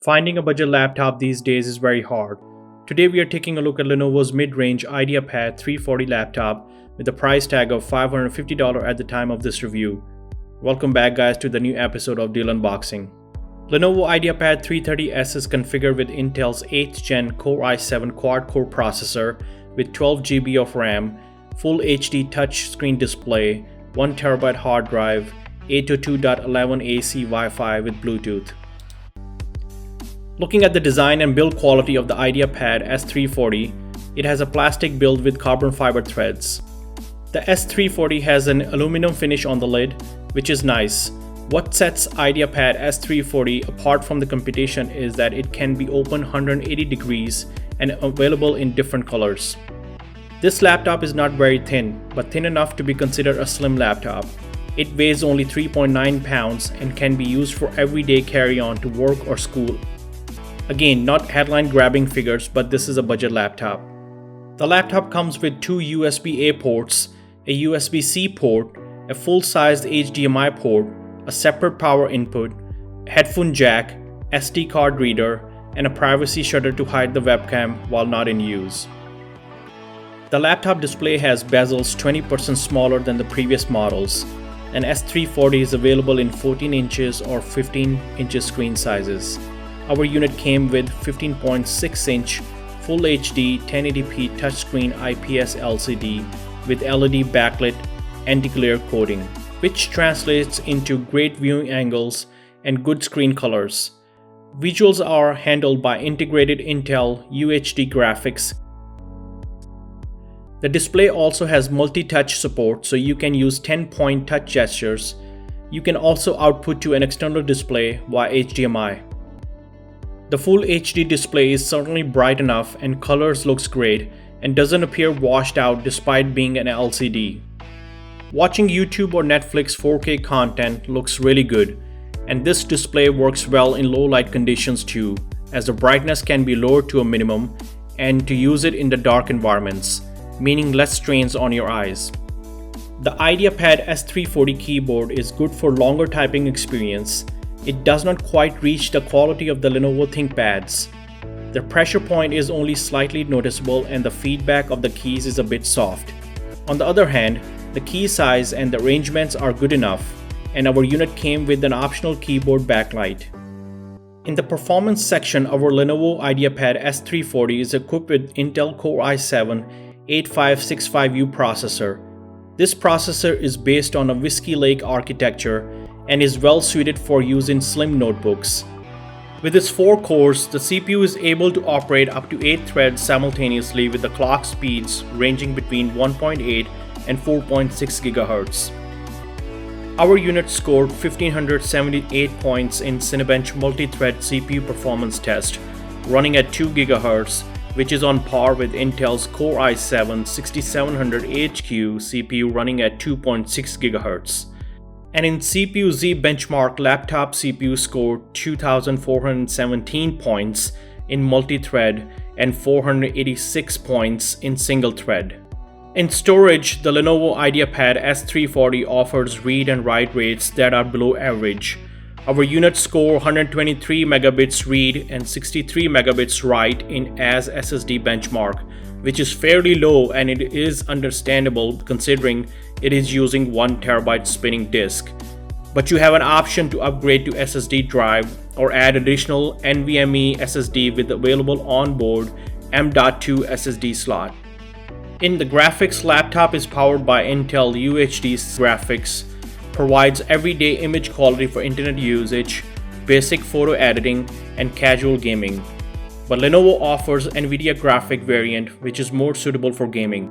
Finding a budget laptop these days is very hard. Today we are taking a look at Lenovo's mid-range Ideapad 340 laptop with a price tag of $550 at the time of this review. Welcome back guys to the new episode of Deal Unboxing. Lenovo Ideapad 330S is configured with Intel's 8th Gen Core i7 quad-core processor with 12GB of RAM, Full HD touchscreen display, 1TB hard drive, 802.11ac Wi-Fi with Bluetooth. Looking at the design and build quality of the Ideapad S340, it has a plastic build with carbon fiber threads. The S340 has an aluminum finish on the lid, which is nice. What sets Ideapad S340 apart from the competition is that it can be opened 180 degrees and available in different colors. This laptop is not very thin, but thin enough to be considered a slim laptop. It weighs only 3.9 pounds and can be used for everyday carry-on to work or school. Again, not headline-grabbing figures, but this is a budget laptop. The laptop comes with two USB-A ports, a USB-C port, a full-sized HDMI port, a separate power input, headphone jack, SD card reader, and a privacy shutter to hide the webcam while not in use. The laptop display has bezels 20% smaller than the previous models. An S340 is available in 14 inches or 15 inches screen sizes. Our unit came with 15.6-inch Full HD 1080p touchscreen IPS LCD with LED backlit anti-glare coating, which translates into great viewing angles and good screen colors. Visuals are handled by integrated Intel UHD graphics. The display also has multi-touch support, so you can use 10-point touch gestures. You can also output to an external display via HDMI. The Full HD display is certainly bright enough and colors looks great and doesn't appear washed out despite being an LCD. Watching YouTube or Netflix 4K content looks really good, and this display works well in low light conditions too, as the brightness can be lowered to a minimum and to use it in the dark environments, meaning less strains on your eyes. The Ideapad S340 keyboard is good for longer typing experience. It does not quite reach the quality of the Lenovo ThinkPads. The pressure point is only slightly noticeable and the feedback of the keys is a bit soft. On the other hand, the key size and the arrangements are good enough, and our unit came with an optional keyboard backlight. In the performance section, our Lenovo Ideapad S340 is equipped with Intel Core i7 8565U processor. This processor is based on a Whiskey Lake architecture and is well suited for use in slim notebooks. With its 4 cores, the CPU is able to operate up to 8 threads simultaneously with the clock speeds ranging between 1.8 and 4.6 GHz. Our unit scored 1578 points in Cinebench multi-thread CPU performance test, running at 2 GHz, which is on par with Intel's Core i7 6700HQ CPU running at 2.6 GHz. And in CPU-Z benchmark, laptop CPU scored 2417 points in multi-thread and 486 points in single-thread. In storage, the Lenovo Ideapad S340 offers read and write rates that are below average. Our unit score 123 megabits read and 63 megabits write in as SSD benchmark, which is fairly low, and it is understandable considering it is using 1TB spinning disk. But you have an option to upgrade to SSD drive or add additional NVMe SSD with available onboard M.2 SSD slot. In the graphics, laptop is powered by Intel UHD graphics, provides everyday image quality for internet usage, basic photo editing, and casual gaming. But Lenovo offers NVIDIA graphic variant, which is more suitable for gaming.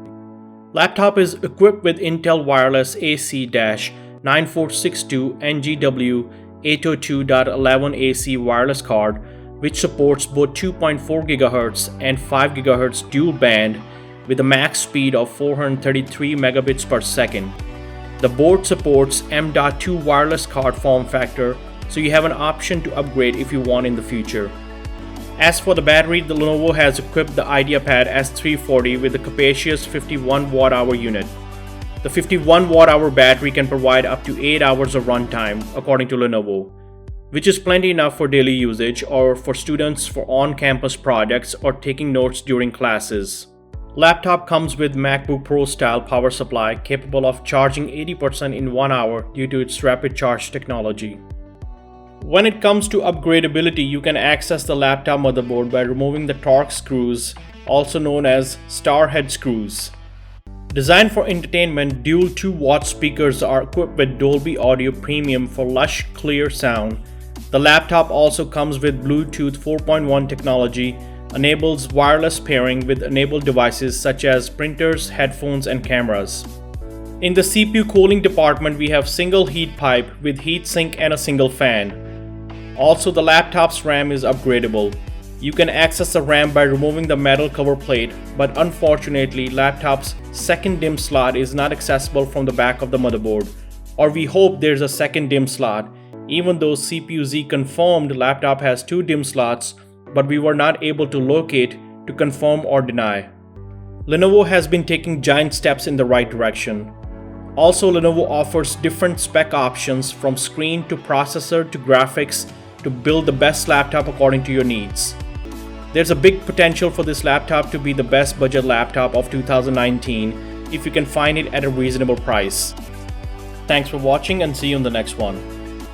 Laptop is equipped with Intel Wireless AC-9462 NGW 802.11ac wireless card, which supports both 2.4 GHz and 5 GHz dual band with a max speed of 433 megabits per second. The board supports M.2 wireless card form factor, so you have an option to upgrade if you want in the future. As for the battery, the Lenovo has equipped the Ideapad S340 with a capacious 51 Wh unit. The 51 Wh battery can provide up to 8 hours of runtime, according to Lenovo. which is plenty enough for daily usage or for students for on-campus projects or taking notes during classes. Laptop comes with MacBook Pro style power supply capable of charging 80% in 1 hour due to its rapid charge technology. When it comes to upgradeability, you can access the laptop motherboard by removing the Torx screws, also known as star head screws. Designed for entertainment, dual 2-watt speakers are equipped with Dolby Audio Premium for lush, clear sound. The laptop also comes with Bluetooth 4.1 technology, enables wireless pairing with enabled devices such as printers, headphones, and cameras. In the CPU cooling department, we have single heat pipe with heatsink and a single fan. Also, the laptop's RAM is upgradable. You can access the RAM by removing the metal cover plate, but unfortunately, laptop's second DIMM slot is not accessible from the back of the motherboard, or we hope there's a second DIMM slot, even though CPU-Z confirmed laptop has 2 DIMM slots, but we were not able to locate to confirm or deny. Lenovo has been taking giant steps in the right direction. Also, Lenovo offers different spec options from screen to processor to graphics to build the best laptop according to your needs. There's a big potential for this laptop to be the best budget laptop of 2019 if you can find it at a reasonable price. Thanks for watching and see you in the next one.